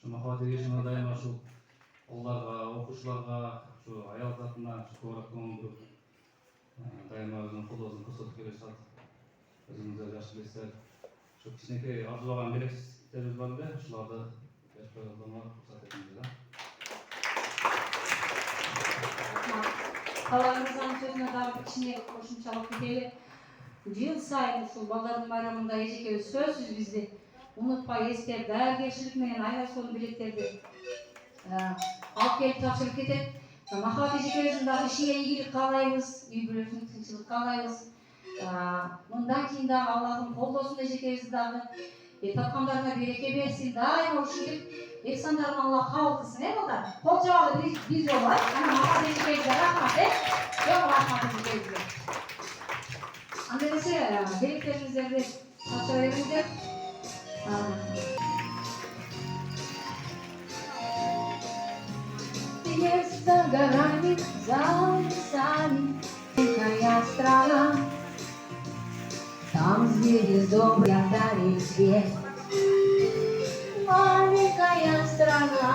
махаббат эгесине дайыма ушул балдарга, окуучуларга, ушу аял затына көбүрөөк көңүл буруп, дайыма өзүнүн колдоосун көрсөтүп келе жатат. Өзүңүздөр жакшы билесиздер. Ушу кичинекей арзубаган белектерибиз бар эле, ушуларды берип койгонго уруксат этиңиздер. Калайыңыздын сөзүнө дагы кичине кошумчалап кетели. Жыл сайын ушул балдардын байрамында эжекебиз сөзсүз бизди унутпай эстеп, даяркерчилик менен айырылышкан билеттерди алып келип тапшырып кетет. Махаббат эжекебиздин дагы ишине ийгилик каалайбыз, үй бүлөсүнө тынччылык каалайбыз. Мындан кийин дагы Аллахтын колдосун эжекебизди дагы тапкандарына береке берсин, дайыма ушинтип эсандарын Аллах кабыл кылсын, балдар. Кол жабалы биз болобуз. Ана махаббат эжекебизге рахмат, Жок рахмат эжекебизге. Анда эмесе белектериңиздерди тапшыра бериңиздер. За горами, за лесами, тихая страна, там звездой дарит свет. Маленькая страна,